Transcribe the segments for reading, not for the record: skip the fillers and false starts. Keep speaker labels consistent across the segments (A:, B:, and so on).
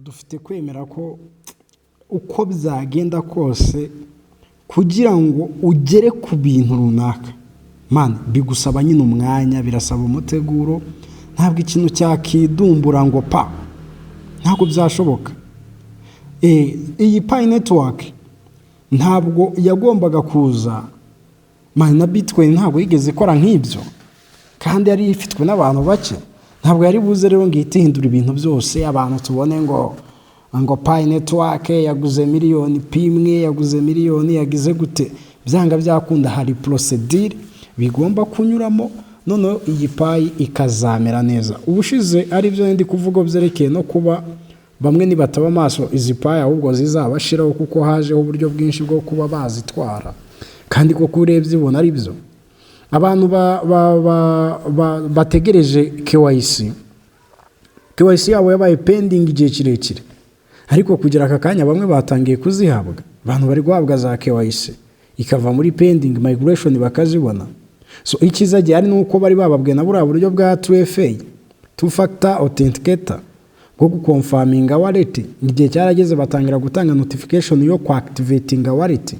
A: dufite kwemera ko uko byagenda kose kugira ngo ugere ku bintu runaka bigusaba nyine umwanya, birasaba umuteguro. Ntabwo ikintu cyakidumbura ngo ntabwo byashoboka. Iyi Pi network ntabwo yagombaga kuza na Bitcoin ntabwo yigeze ikora nk'ibyo, kandi yari ifitwe n'abantu bake. Ntabwo yari buze rero ngo ihindure ibintu byose abantu tubone ngo Pi network yaguze miliyoni, imwe yaguze miliyoni, yagize gute. Byanga byakunda hari procedure bigomba kunyuramo, none iyi Pi ikazamera neza. Ubushize ari byo ndi kuvuga byerekeye no kuba bamwe nibataba amaso izi Pi ahubwo zizabashiraho, kuko hajeho uburyo bwinshi bwo kuba bazitwara, kandi koko urebye ubona ari byo. Abantu bategereje KYC yabo yabaye pending igihe kirekire, ariko kugira aka kanya bamwe batangiye kuzihabwa. Abantu bari guhabwa za KYC ikava muri pending migration bakazibona. So ikiza gihari nuko bari bababwe na buriya buryo bwa 2FA, two factor authenticator, bwo gukonfaminga wallet. Igihe cyarageze batangira gutanga notification yo kuactivatinga wallet,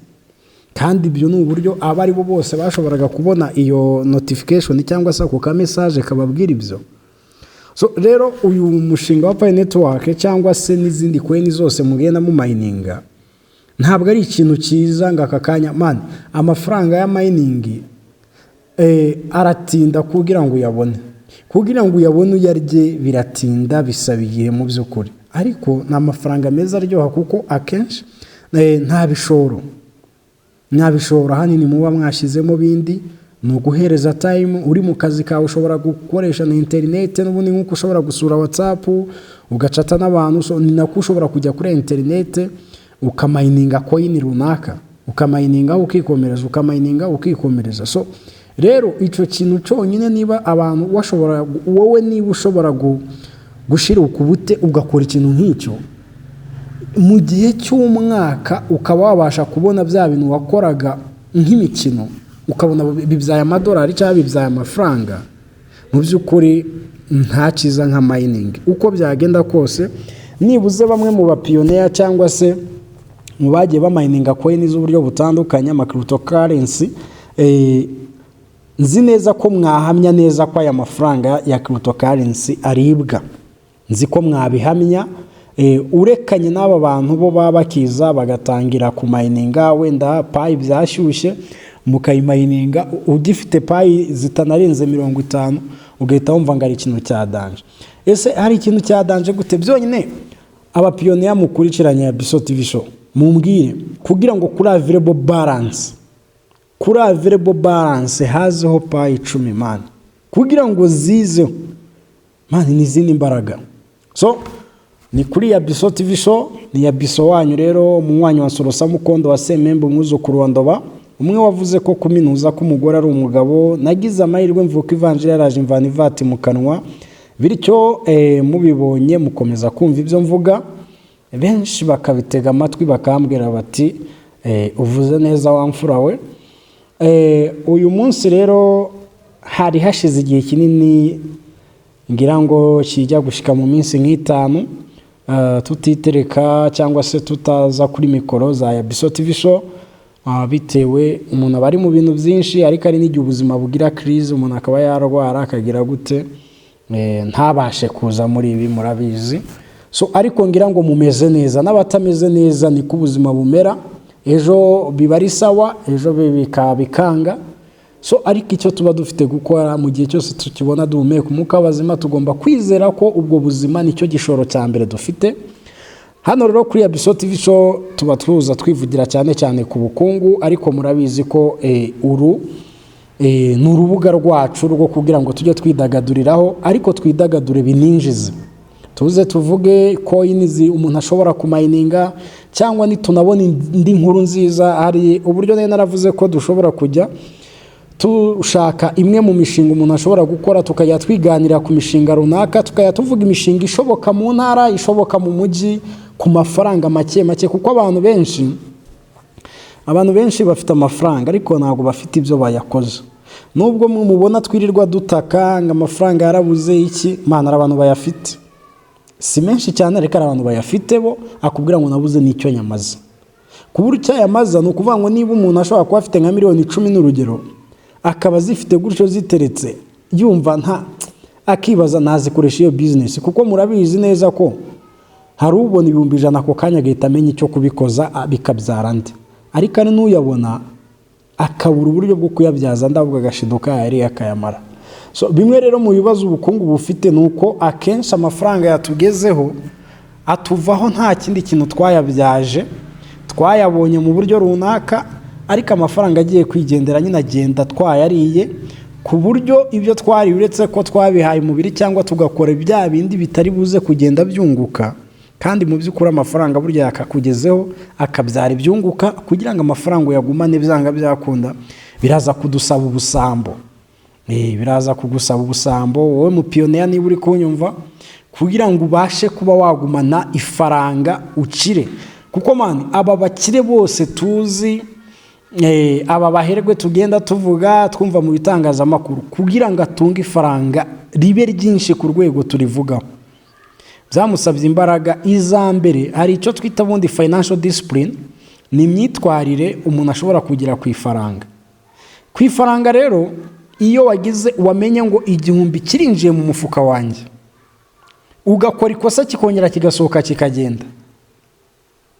A: kandi ibyo ni uburyo abari bo bose bashoboraga kubona iyo notification cyangwa se ako message kababwira ibyo. So rero uyu mushinga wa Pi network cyangwa se n'izindi coin zose mugenda mu mininga ntabwo ari ikintu cyiza ngo aka kanya amafaranga ya mining aratinda kugira ngo uyabone uyarye biratinda, bisaba igihe mu by'ukuri, ariko ni amafaranga meza aryoha kuko akenshi nta bishoro hanini muba mwashyizemo bindi. Ni uguhereza time, uri mu kazi kawe ushobora gukoresha na internet, n'ubundi nk'uko ushobora gusura WhatsApp ugacata n'abantu, so ni nako ushobora kujya kuri internet ukamayininga coin runaka, ukamayininga ukikomereza. So rero icyo kintu cyonyine niba abantu wowe niba ushobora gushira ukubute ugakora ikintu nk'icyo mu gihe cy'umwaka, ukaba wabasha kubona bya bintu wakoraga nk'imikino, ukabona bibyaye amadolari cyangwa bibyaye amafaranga, mu by'ukuri nta cyiza nka mining. Uko byagenda kose, nibuze bamwe mu bapiyoniya cyangwa se mu bagiye bamayininga coin z'uburyo butandukanye, ama cryptocurrency, nzi neza ko mwahamya neza ko aya mafaranga ya cryptocurrency aribwa. Nzi ko mwabihamya, urekanye n'aba bantu bo baba bakiza bagatangira kumayininga wenda Pi byashyushye, mukayimayininga ugifite Pi zitanarenze 50, ugahita wumva ngo ari ikintu cya danje. Ese hari ikintu cya danje gute? Byonyine abapiyoniya mukurikiranye ya Biso TV show, mumbwire kugira ngo kuri available balance hazeho Pi 10 kugira ngo zizeho n'izindi imbaraga. So ni kuri ya Biso TV show, ni ya Biso wanyu rero, munywanyi wa Sorosa Mukondo wa Semembe umwuzukuru wa Ndoba, umwe wavuze ko kuminuza k'umugore ari umugabo. Nagize amahirwe mvuka ivanjiri yaraje imvana ivati mu kanwa, bityo mubibonye mukomeza kumva ibyo mvuga, benshi bakabitega amatwi bakambwira bati uvuze neza wamfura we. Uyu munsi rero hari hashize igihe kinini, ngira ngo kijya gushika mu minsi nk'itanu, tutitereka cyangwa se tutaza kuri mikoro za ya Biso TV show, bitewe umuntu bari mu bintu byinshi, ariko ari n'igihe ubuzima bugira crise, umuntu akaba yarwara akagira gute, ntabashe kuza muri ibi murabizi. So ariko ngira ngo mumeze neza, n'abatameze neza ni ku buzima bumera, ejo bibari sawa, ejo bikanga. So ariko icyo tuba dufite gukora mu gihe cyose tukibona duhumeka umwuka w'abazima, tugomba kwizera ko ubwo buzima nicyo gishoro cya mbere dufite. Hano rero kuri ya Biso TV show tuba twivugira cyane ku bukungu, ariko murabizi ko ni urubuga rwacu rwo kugira ngo tujye twidagaduriraho, ariko twidagadure bininjize. Tuze tuvuge coins umuntu ashobora kumayininga, cyangwa nitunabona indi nkuru nziza. Hari uburyo naravuze ko dushobora kujya tushaka imwe mu mishinga umuntu ashobora gukora, tukajya twiganira ku mishinga runaka, tukajya tuvuga imishinga ishoboka mu ntara, ishoboka mu mujyi, ku mafaranga make, kuko abantu benshi bafite amafaranga ariko ntabwo bafite ibyo bayakoze. Nubwo mubona twirirwa dutaka ngo amafaranga yarabuze iki, mana abantu bayafite. si menshi cyane ariko abantu bayafite bo akubwira ngo nabuze n'icyo nyamaza. Kubura icyo yamaza ni ukuvuga ngo niba umuntu ashobora kuba afite nka miliyoni 10 n'urugero akaba zifite gutyo ziteretse yumva akibaza nazikoresha iyo business, kuko murabizi neza ko hari ubona 100,000 ako kanya agahita amenya icyo kubikoza bikabyara andi, ariko ari n'uyabona akabura uburyo bwo kuyabyaza ndavuga agashiduka yari akayamara. So bimwe rero mu bibazo ubukungu bufite nuko akenshi amafaranga yatugezeho atuvaho nta kindi kintu twayabyaje, twayabonye mu buryo runaka, ariko amafaranga agiye kwigendera nyine agenda twayariye, ku buryo ibyo twari uretse ko twabihaye umubiri cyangwa tugakora bya bindi bitari buze kugenda byunguka, kandi mu by'ukuri amafaranga burya yakakugezeho akabyara ibyunguka. Kugira ngo amafaranga uyagumane byanga byakunda biraza kudusaba ubusambo. Biraza kugusaba ubusambo wowe mupiyoniya niba uri kunyumva, kugira ngo ubashe kuba wagumana ifaranga ukire. Kuko aba bakire bose tuzi, aba baherwe tugenda tuvuga twumva mu bitangazamakuru, kugira ngo atunge ifaranga ribe ryinshi ku rwego turivugaho byamusabye imbaraga. Iza mbere hari icyo twita bundi financial discipline, ni imyitwarire umuntu ashobora kugira ku ifaranga. Ku ifaranga rero iyo wagize wamenye ngo 1,000 kirinjiye mu mufuka wanjye, ugakora ikosa kikongera kigasohoka kikagenda,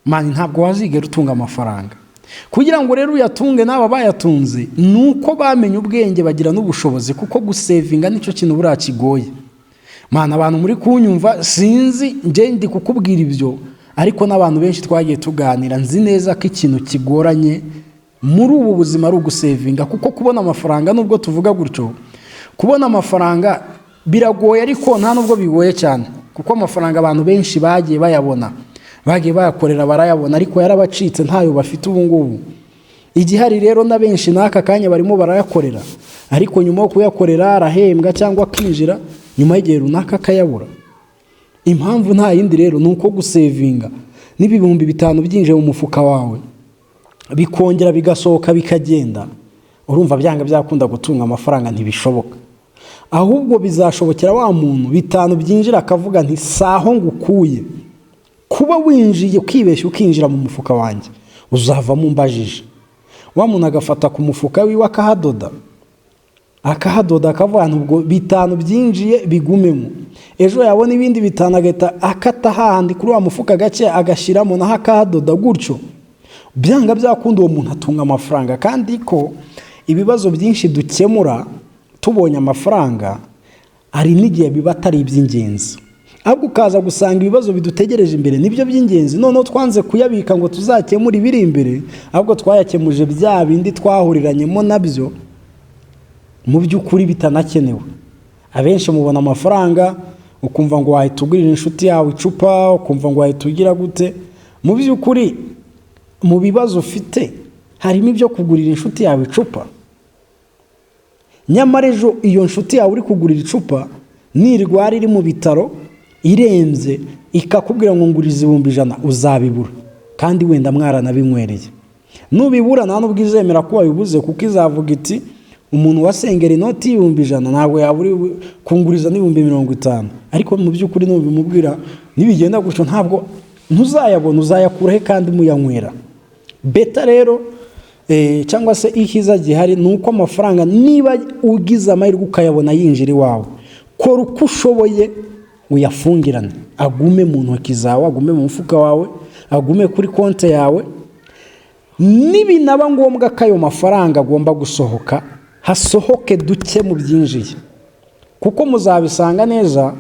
A: ntabwo wazigera utunga amafaranga. Kugira ngo rero uyatunge n'aba bayatunze nuko bamenye ubwenge bagira n'ubushobozi, kuko gusevinga nicyo kintu buriya kigoye. Abantu muri kunyumva sinzi nje ndi kukubwira ibyo, ariko n'abantu benshi twagiye tuganira nzi neza ko ikintu kigoranye muri ubu buzima ari ugusevinga. Kuko kubona amafaranga, nubwo tuvuga gutyo, kubona amafaranga biragoye, ariko nta nubwo bigoye cyane, kuko amafaranga abantu benshi bagiye bayabona, bagiye bayakorera barayabona, ariko yarabacitse ntayo bafite ubu ngubu. Igihari rero na benshi n'aka kanya barimo barayakorera, ariko nyuma yo kuyakorera arahembwa cyangwa akinjira, nyuma y'igihe runaka akayabura. Impamvu nta yindi rero ni uko gusevinga n'ibihumbi 5 byinjiye mu mufuka wawe bikongera bigasohoka bikagenda, urumva byanga byakunda gutunga amafaranga ntibishoboka. Ahubwo bizashobokera wa muntu 5 byinjira akavuga nti saho ngukuye, kuba winjiye kwibeshya ukinjira mu mufuka wanjye uzavamo mbajije. Wa muntu agafata ku mufuka wiwe akahadoda akavuga ubwo 5 byinjiye bigumemo, ejo yabona ibindi 5 agahita akata handi kuri wa mufuka gake agashiramo naho akahadoda, gutyo byanga byakunda uwo muntu atunga amafaranga. Kandi ko ibibazo byinshi dukemura tubonye amafaranga ari n'igihe biba atari iby'ingenzi, ahubwo ukaza gusanga ibibazo bidutegereje imbere nibyo by'ingenzi, noneho twanze kuyabika ngo tuzakemura ibiri imbere, ahubwo twayakemuje bya bindi twahuriranyemo nabyo mu by'ukuri bitanakenewe. Abenshi mubona amafaranga ukumva ngo wahita ugurira inshuti yawe icupa, ukumva ngo wahita ugira gute. Mu by'ukuri mu bibazo ufite harimo ibyo kugurira inshuti yawe icupa, nyamara ejo iyo nshuti yawe uri kugurira icupa nirwara iri mu bitaro irembye ikakubwira ngo nguriza 100,000, uzabibura kandi wenda mwaranabimwereye. Nubibura nta nubwo izemera ko wabibuze, kuko izavuga iti umuntu wasengera inoti 100,000 ntabwo yaburi kunguriza 50,000. Ariko mu by'ukuri nubimubwira nibigenda gutyo ntabwo ntuzayabona, uzayakurahe kandi muyanywera. Beta rero cyangwa se ikiza gihari nuko amafaranga niba ugize amahirwe ukayabona yinjira iwawe, kora uko ushoboye uyafungirane, agume mu ntoki zawe, agume mu mufuka wawe, agume kuri konti yawe. Nibinaba ngombwa ko ayo mafaranga agomba gusohoka, hasohoke duke mu byinjiye, kuko muzabisanga neza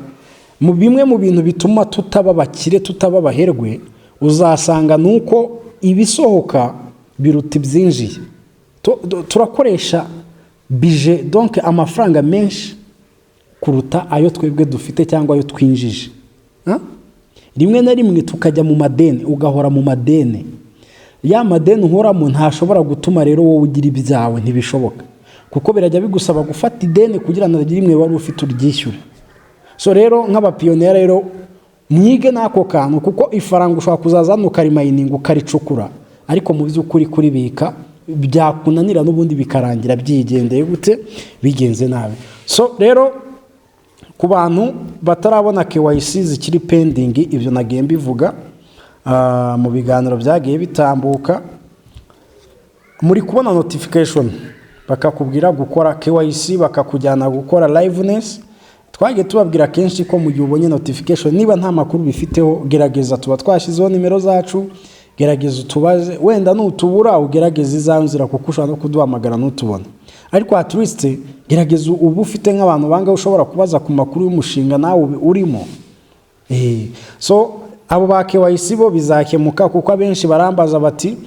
A: mu bimwe mu bintu bituma tutaba bakire, tutaba baherwe, uzasanga nuko ibisohoka biruta ibyinjiye. Turakoresha bije, donc amafaranga menshi kuruta ayo twebwe dufite cyangwa ayo twinjije. Rimwe na rimwe tukajya mu madeni, ugahora mu madeni. Ya madeni uhoramo ntashobora gutuma rero wowe ugira ibyawe, ntibishoboka, kuko birajya bigusaba gufata ideni kugira ngo rimwe wari ufite uryishyure. So rero nk'abapiyoniya rero mwige nako kantu, kuko ifaranga ushobora kuzazana ukarimayininga ukaricukura, ariko mu by'ukuri kuribika byakunanira n'ubundi bikarangira byigendeye gute, bigenze nabi. So rero ku bantu batarabona KYC zikiri pending, ibyo nagiye mbivuga mu biganiro byagiye bitambuka, muri kubona notification bakakubwira gukora KYC, bakakujyana gukora liveness. Twagiye tubabwira kenshi ko mu gihe ubonye notification, niba nta makuru bifiteho, gerageza tuba twashizeho nimero zacu, gerageza utubaze, wenda nutubura ugerageza izanzira kuko ushobora no kuduhamagara nutubona. Ariko at least gerageza ubu ufite nk'abantu banga ushobora kubaza ku makuru y'umushinga nawe urimo. So abo ba KYC bo bizakemuka kuko abenshi barambaza bati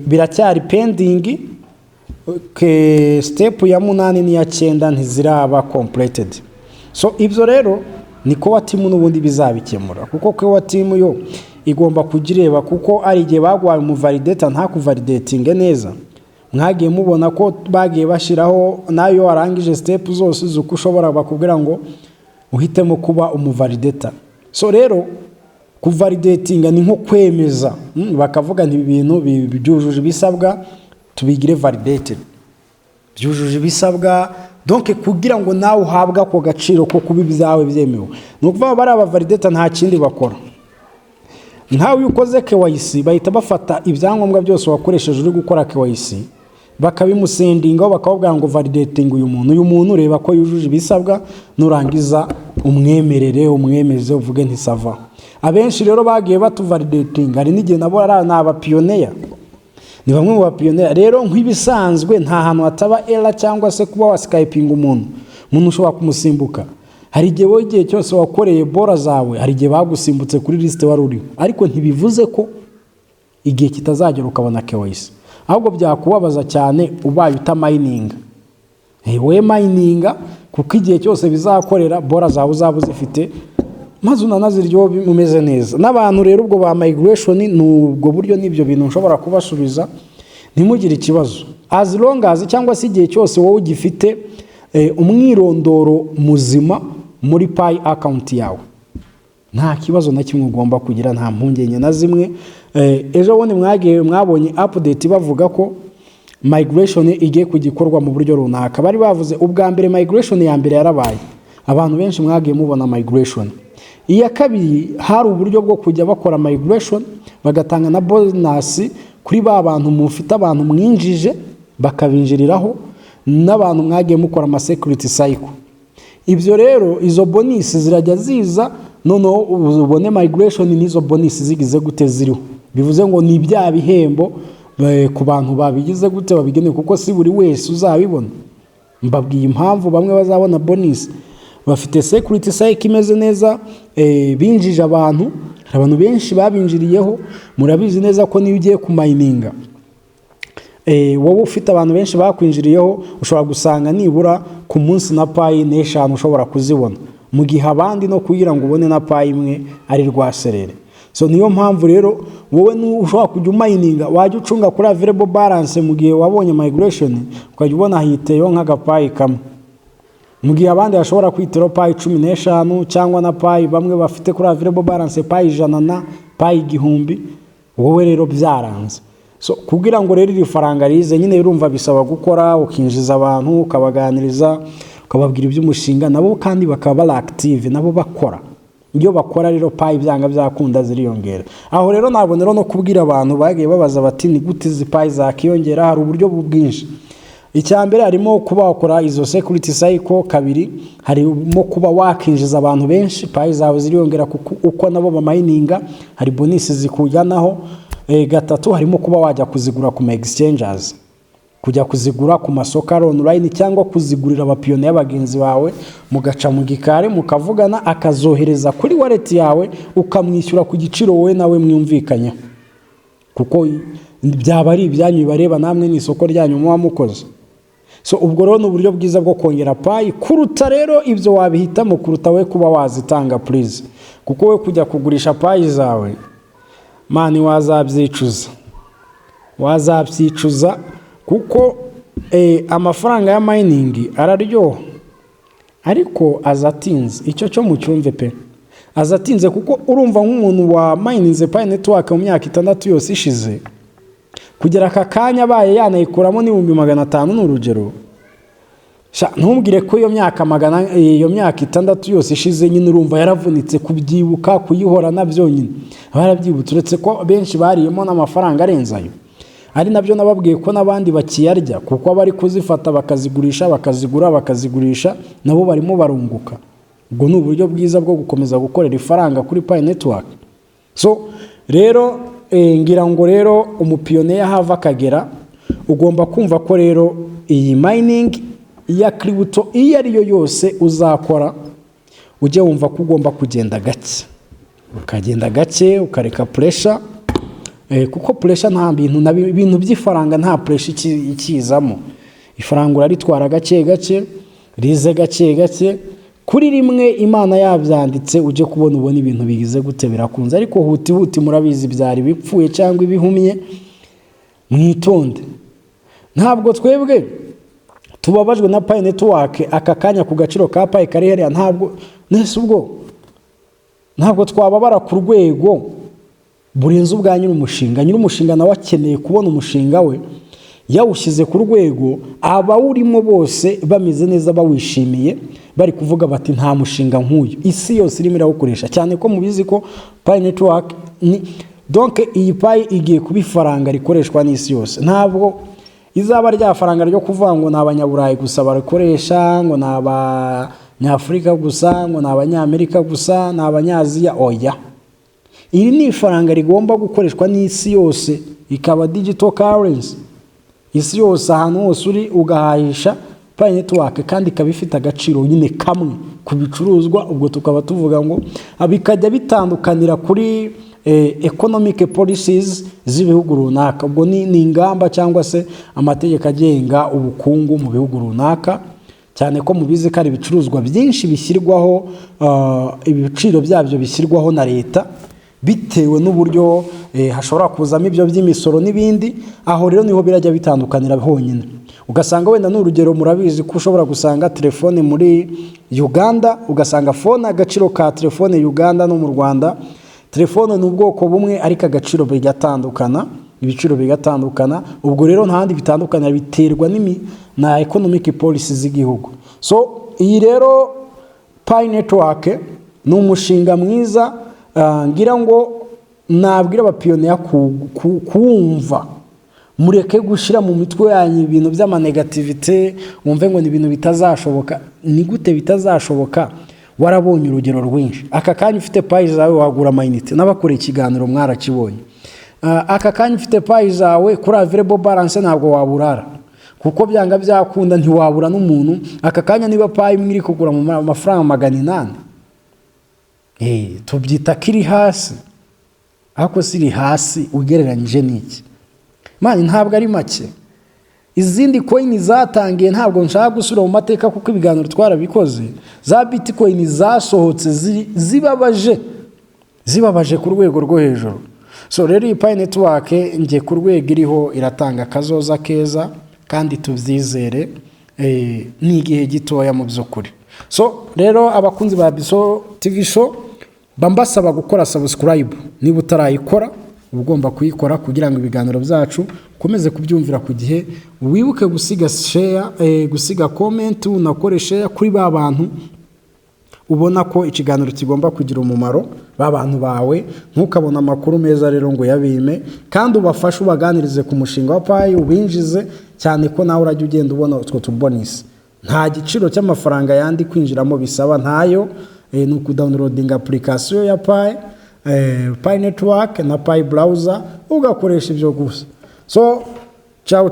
A: biracyari pending, step ya 8 n'iya 9 ntiziraba completed. So ibyo rero niko wa team n'ubundi bizabikemura, kuko ko wa team yo igomba kugireba, kuko ari igihe bagwaye mu validator nta ku validating neza. Mwagiye mubona ko bagiye bashiraho nayo warangije step zose zuko ushobora bakubwira ngo uhitemo kuba umuvalidator. So rero ku validating ni nko kwemeza, bakavuga nti ibintu byujuje bisabwa tubigire validated, byujuje bisabwa, donc kugira ngo nawe uhabwa ko gaciro ko kuba ibyawe byemewe. Nukuvuga bari aba validator nta kindi bakora, ntawe ukoze KYC bahita bafata ibyangombwa byose wakoresheje uri gukora KYC bakabimusendinga, bakababwira ngo validating uyu muntu reba ko yujuje ibisabwa, nurangiza umwemeze uvuge nti sava. Abenshi rero bagiye batuvalidating, hari n'igihe nabo ari abapiyoniya, ni bamwe mu bapiyoniya. Rero nk'ibisanzwe nta hantu hataba error cyangwa se kuba waskyping umuntu ushobora kumusimbuka. Hari igihe wowe igihe cyose wakoreye bora zawe, hari igihe bagusimbutse kuri liste wari uriho, ariko ntibivuze ko igihe kitazagera ukabona KYC. Ahubwo byakubabaza cyane ubaye utamininga. We mininga kuko igihe cyose bizakorera bora zawe uzaba zifite, maze unanaziryo umeze neza. N'abantu rero ubwo ba migration n'ubwo buryo n'ibyo bintu ushobora kubasubiza ntimugire ikibazo, as long as cyangwa se igihe cyose wowe ugifite umwirondoro muzima muri Pi account yawe, nta kibazo na kimwe ugomba kugira, nta mpungenge na zimwe. Ejo bundi mwabonye update bavuga ko migration igiye kugikorwa mu buryo runaka. Bari bavuze ubwa mbere migration ya mbere yarabaye, abantu benshi mwagiye mubona migration. Iya kabiri hari uburyo bwo kujya bakora migration bagatanga na bonus kuri ba bantu mufite abantu mwinjije bakabinjiriraho, n'abantu mwagiye mukora ama security cycle. Ibyo rero izo bonus zirajya ziza, noneho ubone migration n'izo bonus zigize gute ziriho. Bivuze ngo ni bya bihembo ku bantu babigize gute babigene, kuko si buri wese uzabibona. Mbabwiye impamvu bamwe bazabona bonus bafite security cycle imeze neza, binjije abantu benshi babinjiriyeho. Murabizi neza ko niyo ugiye ku mininga, wowe ufite abantu benshi bakwinjiriyeho, ushobora gusanga nibura ku munsi na Pi 5 ushobora kuzibona, mu gihe abandi no kugira ngo ubone na Pi 1 ari rwaserere. So niyo mpamvu rero wowe ushobora kujya mininga, wajya ucunga kuri available balance mu gihe wabonye migration, ukajya ubona hiteyo nk'agapayi kamwe, mu gihe abandi bashobora kwitero Pi 15 cyangwa na Pi bamwe bafite kuri available balance Pi 100 na Pi 1000, wowe rero byaranze. So kugira ngo rero iri faranga rize nyine urumva bisaba gukora, ukinjiza abantu, ukabaganiriza, ukababwira iby'umushinga, nabo kandi bakaba bari active, nabo bakora. Iyo bakora rero Pi byanga byakunda ziriyongera. Aho rero nabone rero no kubwira abantu bagiye babaza bati ni gute izi Pi zakiyongera, hari uburyo bwinshi. Icyambere harimo kuba wakora izo security cycle, kabiri harimo kuba wakinjiza abantu benshi, Pi zawe ziriyongera kuko uko nabo bamininga hari bonus zikujyanaho. Gatatu harimo kuba wajya kuzigura ku exchanges, kujya kuzigura ku masoko online cyangwa kuzigurira abapiyoniya bagenzi bawe, mugaca mu gikare mukavugana, akazohereza kuri wallet yawe ukamwishyura ku giciro wowe nawe mwumvikanye, kuko byaba ari ibyanyu bareba namwe ni isoko ryanyu muba mukoze. So ubwo rero n'uburyo bwiza bwo kongera Pi kuruta rero ibyo wabihitamo kuruta we kuba wazitanga please, kuko we kujya kugurisha Pi zawe mani wazabyicuza kuko amafaranga ya mining araryoha, ariko azatinze. Icyo cyo mu cyumve pe, azatinze kuko urumva nk'umuntu wa mininze Pi network mu myaka 6 yose ishize, kugera aka kanya baye yanayikuramo n'ibihumbi 500 n'urugero, ntumbwire ko iyo myaka iyo myaka 6 yose ishize nyine urumva yaravunitse kubyibuka kuyihorana byonyine barabyibutse uretse ko benshi bariyemo n'amafaranga arenzayo ari nabyo nababwiye ko nabandi bakiyarya kuko bari kuzifata bakazigurisha bakazigurisha nabo barimo barunguka ubwo ni uburyo bwiza bwo gukomeza gukorera ifaranga kuri Pi Network. So rero ngira ngo rero umupiyoniya hava akagera ugomba kumva ko rero iyi mining ya crypto iyo ari yo yose uzakora ujye wumva ko ugomba kugenda gake ukagenda gake ukareka pressure kuko pressure nta bintu by'ifaranga nta pressure ikizamo ifaranga uraritwara gake rize gake kuri rimwe Imana yabyanditse uje ubona ibintu bigize gute birakunze ariko huti murabizi byari bipfuye cyangwa ibihumye mwitonde ntabwo twebwe tubabajwe na Pi Network aka kanya ku gaciro ka Pi kari hariya ntabwo twababara ku rwego burenze ubwa nyir'umushinga nawe akeneye kubona umushinga we yawushyize ku rwego abawurimo bose bameze neza bawishimiye bari kuvuga bati nta mushinga nk'uyu isi yose irimo irawukoresha cyane ko mubizi ko Pi Network donc iyi Pi igiye kuba ifaranga rikoreshwa n'isi yose ntabwo izaba rya faranga ryo kuvuga ngo n'abanyaburayi gusa barikoresha ngo n'abanyafrika gusa ngo n'abanyamerika gusa n'abanyaziya oya iri ni ifaranga rigomba gukoreshwa n'isi yose ikaba digital currency isi yose ahantu hose uri ugahahisha Pi Network kandi ikaba ifite agaciro nyine kamwe ku bicuruzwa ubwo tukaba tuvuga ngo bikajya bitandukanira kuri economic policies z'ibihugu runaka ubwo ni ingamba cyangwa se amategeko agenga ubukungu mu bihugu runaka cyane ko mubizi ko ari ibicuruzwa byinshi bishyirwaho ibiciro byabyo bishyirwaho na leta bitewe n'uburyo hashobora kuzamo ibyo by'imisoro n'ibindi aho rero niho birajya bitandukanira honyine ugasanga wenda n'urugero murabizi ko ushobora gusanga telefone muri Uganda ugasanga phone agaciro ka telefone Uganda no mu Rwanda telefone n'ubwoko bumwe ariko agaciro bigatandukana ibiciro bigatandukana ubwo rero ntandi bitandukana biterwa na economic policy z'igihugu. So iyi rero Pi Network ni umushinga mwiza ngira ngo nabwira abapiyoniya kuwumva mureke gushira mu mitwe yanyu ibintu by'amanegativite wumve ngo ni ibintu bitazashoboka ni gute bitazashoboka warabonye urugero rwinshi aka kanya ufite Pi zawe wagura amayinite n'abakora ikiganiro mwarakibonye aka kanya ufite Pi zawe kuri available balance ntabwo waburara kuko byanga byakunda ntiwabura n'umuntu aka kanya niba Pi mwiri kugura mu mafaranga 800 tubyita kiri hasi ako siri hasi ugereranyije n'iki mani ntabwo ari make izindi coin zatangiye ntabwo nshaka gusura mu mateka kuko ibiganiro twarabikoze za Bitcoin zasohotse zibabaje ku rwego rwo hejuru. So rero iyi Pi Network ngiye ku rwego iriho iratanga kazoza keza kandi tubyizere n'igihe gitoya mu by'ukuri. So rero abakunzi ba Biso TV show bambasaba gukora subscribe niba utarayikora ugomba kuyikora kugira ngo ibiganiro byacu komeze kubyumvira ku gihe wibuke gusiga share gusiga comment unakore share kuri ba bantu ubona ko ikiganiro kigomba kugira umumaro ba bantu bawe ntukabona amakuru meza rero ngo yabime kandi ubafashe ubaganirize ku mushinga wa Pi ubinjize cyane ko nawe urajya ugenda ubona utwo tubonisi nta giciro cy'amafaranga yandi kwinjiramo bisaba ntayo ni ukudownloading application ya Pi Network na Pi browser ugakoresha ibyo gusa. So ciao